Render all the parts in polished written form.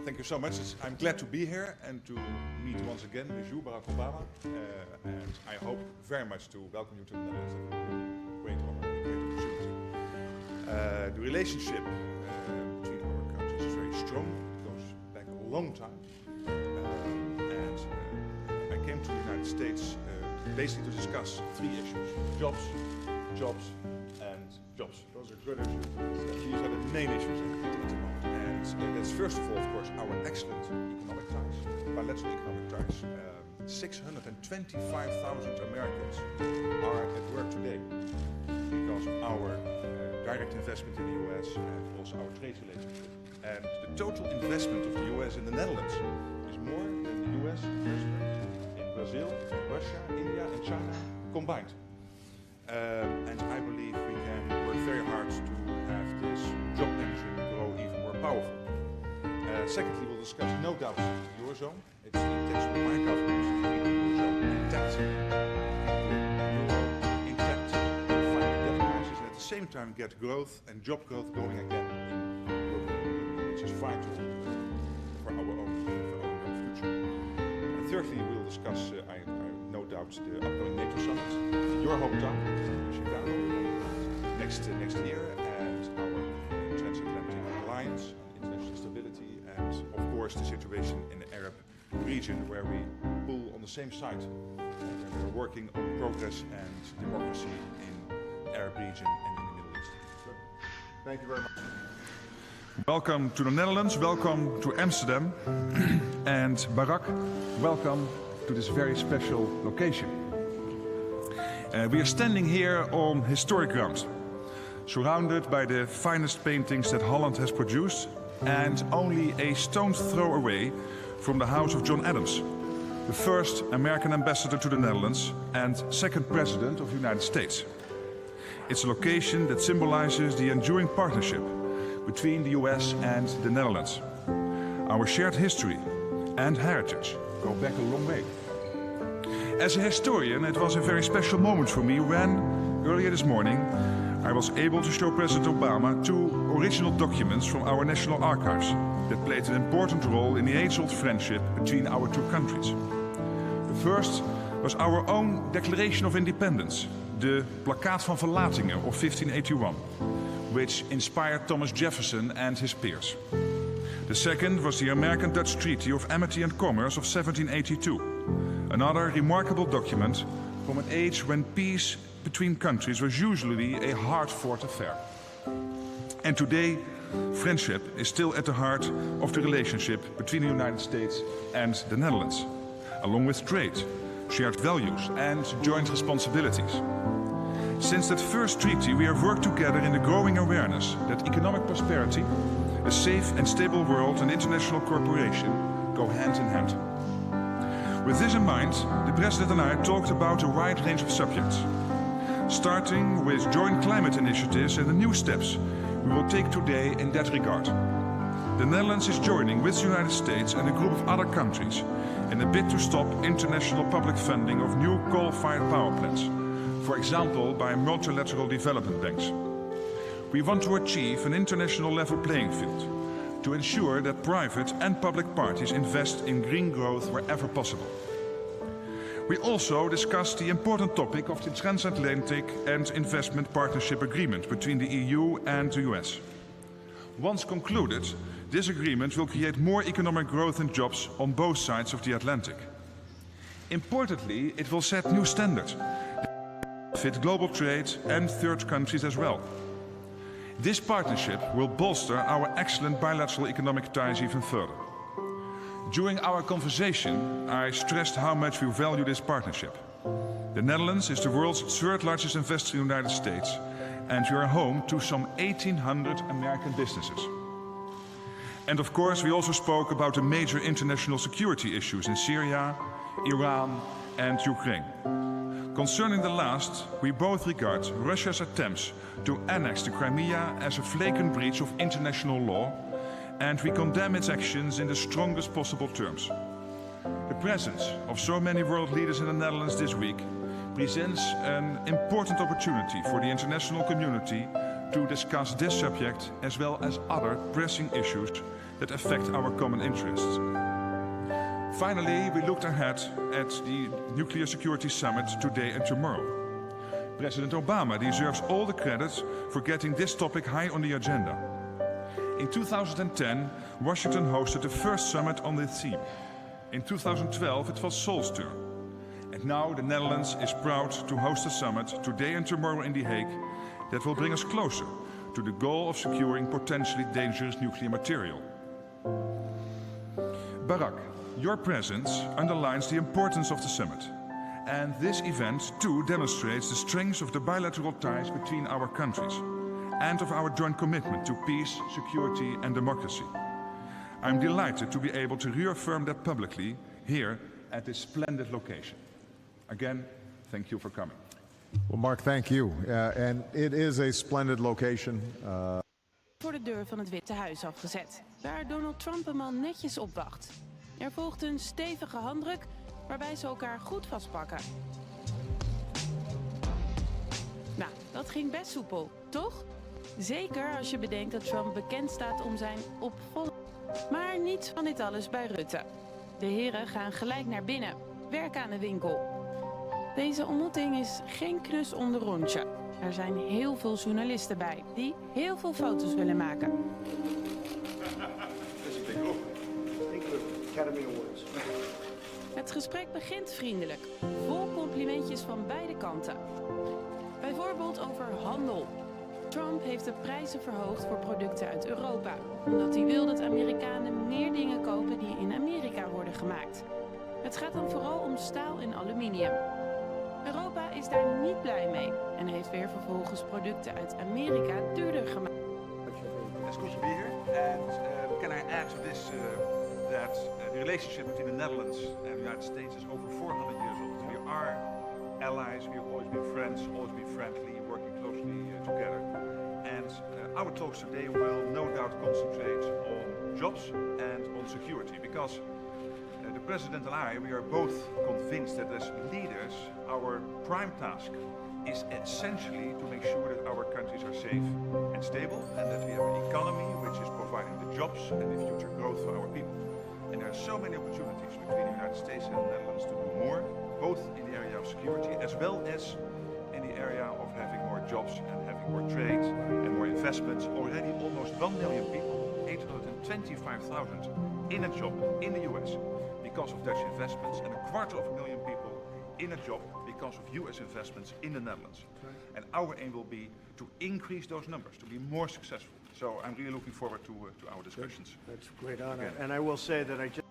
Thank you so much. I'm glad to be here and to meet once again with you, Barack Obama. And I hope very much to welcome you to the Netherlands. Great honor, great opportunity. The relationship between our countries is very strong. It goes back a long time. I came to the United States basically to discuss three issues: jobs, jobs, and jobs. Those are good issues. These are the main issues at the moment. And that's first of all, of course, our excellent economic ties, bilateral economic ties. 625,000 Americans are at work today because of our direct investment in the US and also our trade relationship. And the total investment of the US in the Netherlands is more than the US investment in Brazil, Russia, India and China combined. And I believe we can work very hard to have this job engine grow even more powerful. Secondly, we'll discuss no doubt the Eurozone. It's the intention of my government to keep the Eurozone intact, fight the debt crisis, and at the same time get growth and job growth going again in the European Union, which is vital for our own future. And thirdly, we'll discuss, no doubt, the upcoming NATO summit in your hometown, Chicago, next year, and our transatlantic alliance, international stability, and of course the situation in the Arab region, where we pull on the same side, and we are working on progress and democracy in the Arab region and in the Middle East. So, thank you very much. Welcome to the Netherlands, welcome to Amsterdam, and Barack, welcome to this very special location. We are standing here on historic ground, surrounded by the finest paintings that Holland has produced, and only a stone's throw away from the house of John Adams, the first American ambassador to the Netherlands and second president of the United States. It's a location that symbolizes the enduring partnership between the US and the Netherlands. Our shared history and heritage go back a long way. As a historian, it was a very special moment for me when, earlier this morning, I was able to show President Obama two original documents from our national archives that played an important role in the age-old friendship between our two countries. The first was our own Declaration of Independence, the Plakkaat van Verlatingen of 1581, which inspired Thomas Jefferson and his peers. The second was the American-Dutch Treaty of Amity and Commerce of 1782, another remarkable document from an age when peace between countries was usually a hard-fought affair. And today, friendship is still at the heart of the relationship between the United States and the Netherlands, along with trade, shared values and joint responsibilities. Since that first treaty, we have worked together in the growing awareness that economic prosperity, a safe and stable world and international cooperation go hand in hand. With this in mind, the President and I talked about a wide range of subjects, starting with joint climate initiatives and the new steps we will take today in that regard. The Netherlands is joining with the United States and a group of other countries in a bid to stop international public funding of new coal-fired power plants, for example by multilateral development banks. We want to achieve an international level playing field to ensure that private and public parties invest in green growth wherever possible. We also discussed the important topic of the transatlantic and investment partnership agreement between the EU and the US. Once concluded, this agreement will create more economic growth and jobs on both sides of the Atlantic. Importantly, it will set new standards that fit global trade and third countries as well. This partnership will bolster our excellent bilateral economic ties even further. During our conversation, I stressed how much we value this partnership. The Netherlands is the world's third largest investor in the United States, and we are home to some 1,800 American businesses. And of course, we also spoke about the major international security issues in Syria, Iran, and Ukraine. Concerning the last, we both regard Russia's attempts to annex the Crimea as a flagrant breach of international law, and we condemn its actions in the strongest possible terms. The presence of so many world leaders in the Netherlands this week presents an important opportunity for the international community to discuss this subject as well as other pressing issues that affect our common interests. Finally, we looked ahead at the Nuclear Security Summit today and tomorrow. President Obama deserves all the credit for getting this topic high on the agenda. In 2010, Washington hosted the first summit on this theme. In 2012, it was Seoul's turn. And now the Netherlands is proud to host a summit today and tomorrow in The Hague that will bring us closer to the goal of securing potentially dangerous nuclear material. Barak, your presence underlines the importance of the summit. And this event too demonstrates the strength of the bilateral ties between our countries and of our joint commitment to peace, security and democracy. I'm delighted to be able to reaffirm that publicly here at this splendid location. Again, thank you for coming. Well, Mark, thank you. And it is a splendid location. Voor de deur van het Witte Huis afgezet, waar Donald Trump hem al netjes opwacht. Er volgt een stevige handdruk waarbij ze elkaar goed vastpakken. Nou, dat ging best soepel, toch? Zeker als je bedenkt dat Trump bekend staat om zijn opvolger. Maar niets van dit alles bij Rutte. De heren gaan gelijk naar binnen. Werk aan de winkel. Deze ontmoeting is geen knus onder rondje. Er zijn heel veel journalisten bij die heel veel foto's willen maken. Het gesprek begint vriendelijk, vol complimentjes van beide kanten. Bijvoorbeeld over handel. Trump heeft de prijzen verhoogd voor producten uit Europa, omdat hij wil dat Amerikanen meer dingen kopen die in Amerika worden gemaakt. Het gaat dan vooral om staal en aluminium. Europa is daar niet blij mee en heeft weer vervolgens producten uit Amerika duurder gemaakt. It's good to be here, and can I add to this that the relationship between the Netherlands and the United States is over 400 years old. We are allies, we have always been friends, always been friendly, working closely together. And our talks today will no doubt concentrate on jobs and on security, because the President and I, we are both convinced that as leaders, our prime task is essentially to make sure that our countries are safe and stable, and that we have an economy which is providing the jobs and the future growth for our people. And there are so many opportunities between the United States and the Netherlands to do more, both in the area of security as well as in the area of having more jobs and having more trade and more investments. Already almost 1 million people, 825,000 in a job in the US because of Dutch investments, and 250,000 people in a job because of US investments in the Netherlands. And our aim will be to increase those numbers, to be more successful. So I'm really looking forward to our discussions. That's a great honor. Again. And I will say that I just...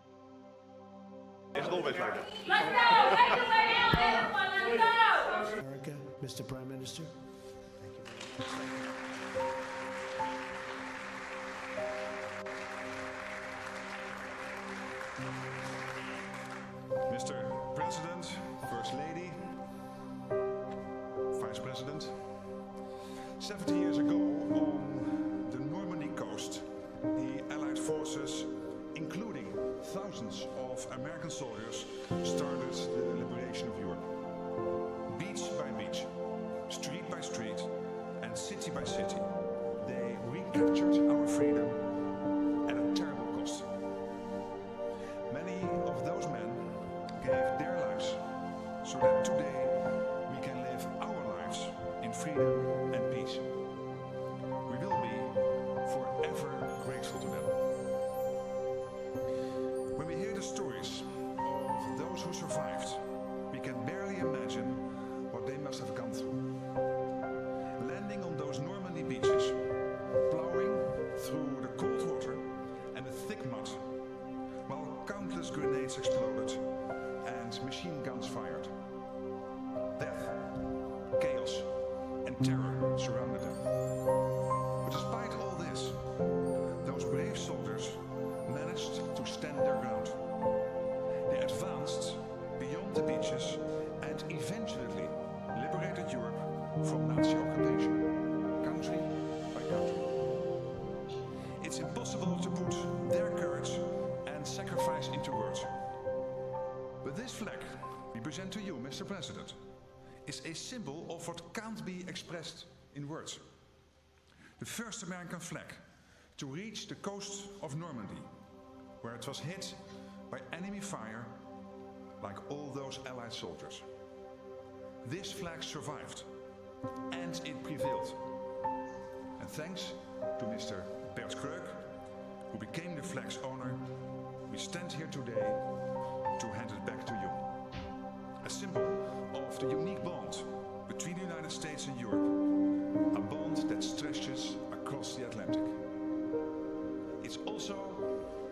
Is it always like that? Let's go! Take the way out, everyone! Let's go! America, Mr. Prime Minister. Thank you. Mr. President, First Lady, Vice President, 70 years ago on the Normandy coast, the Allied forces, including thousands of American soldiers, started the liberation of Europe. Beach by beach, street by street, and city by city, they recaptured our freedom at a terrible cost. Many of those men gave their lives so that today we can live our lives in freedom and peace. We will be forever grateful to them. When we hear the stories of those who survived, we can barely imagine what they must have gone through. Landing on those Normandy beaches, plowing through the cold water and the thick mud, while countless grenades exploded and machine guns fired. Death, chaos, and terror surrounded them. But despite all this, those brave soldiers managed to stand their ground. They advanced beyond the beaches and eventually liberated Europe from Nazi occupation, country by country. It's impossible to put their courage and sacrifice into words. But this flag we present to you, Mr. President, is a symbol of what can't be expressed in words. The first American flag, to reach the coast of Normandy, where it was hit by enemy fire like all those Allied soldiers. This flag survived, and it prevailed. And thanks to Mr. Bert Kreuk, who became the flag's owner, we stand here today to hand it back to you. A symbol of the unique bond between the United States and Europe, a bond that stretches across the Atlantic. It's also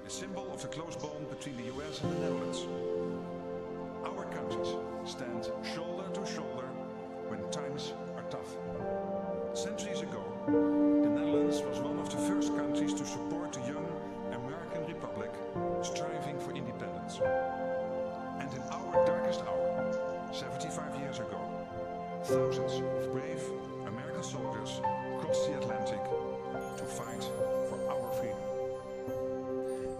a symbol of the close bond between the US and the Netherlands. Our countries stand shoulder to shoulder when times are tough. Centuries ago, the Netherlands was one of the first countries to support the young American Republic striving for independence. And in our darkest hour, 75 years ago, thousands of brave American soldiers crossed the Atlantic to fight for our freedom.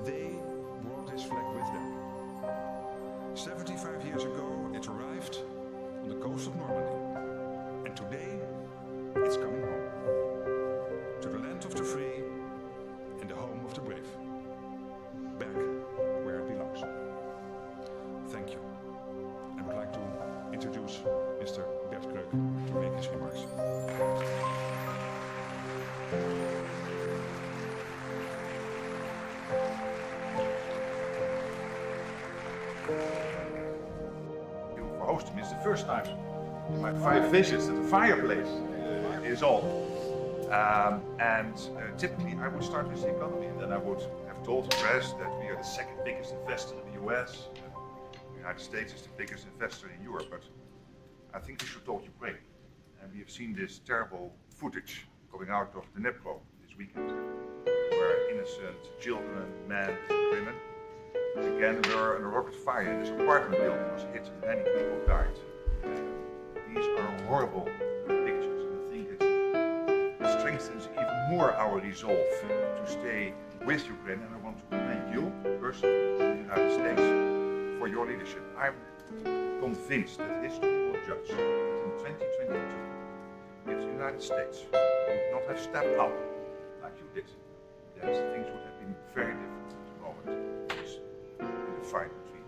They brought this flag with them. 75 years ago, it arrived on the coast of Normandy. And today, it's coming home. To the land of the free and the home of the brave. Back where it belongs. Thank you. I would like to introduce Mr. Bert Kreuk to make his remarks. For hosting me. It's the first time in my 5 visits that the fireplace is on. Typically I would start with the economy, and then I would have told the press that we are the second biggest investor in the US. The United States is the biggest investor in Europe, but I think we should talk Ukraine. And we have seen this terrible footage coming out of Dnipro this weekend, where innocent children, men, women, again were in a rocket fire. This apartment building was hit and many people died. These are horrible pictures, and I think it strengthens even more our resolve to stay with Ukraine. And I want to commend you, personally, the United States, for your leadership. I'm convinced that history will judge that in 2022, if the United States would not have stepped up like you did, that things would have been very different at the moment in the fight between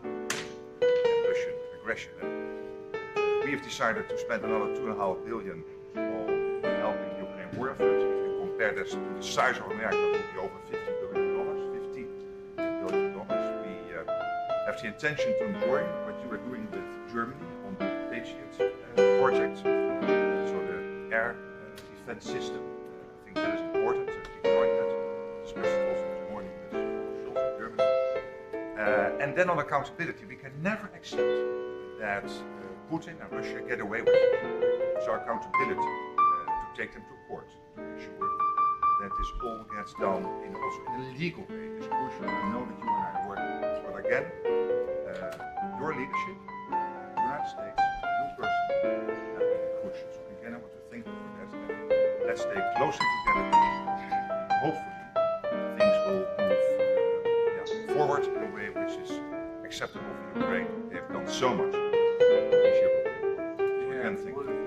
Russian aggression. And we have decided to spend another $2.5 billion on helping Ukraine war effort. If you compare that to the size of America, it will be over $50 billion. We have the intention to join what you are doing with Germany on the Patriot project, so the air defense system. I think that is important that we join that, especially also this morning with Scholz in Germany. And then on accountability, we can never accept that Putin and Russia get away with it. So accountability, to take them to court, to make sure that this all gets done also in a legal way is crucial. I know that you and I work on this, but again, your leadership, the United States, you personally, have been crucial. So again, I want to thank you for that. Let's stay closely together. Hopefully, things will move forward in a way which is acceptable for Ukraine. They have done so much. Again, thank you.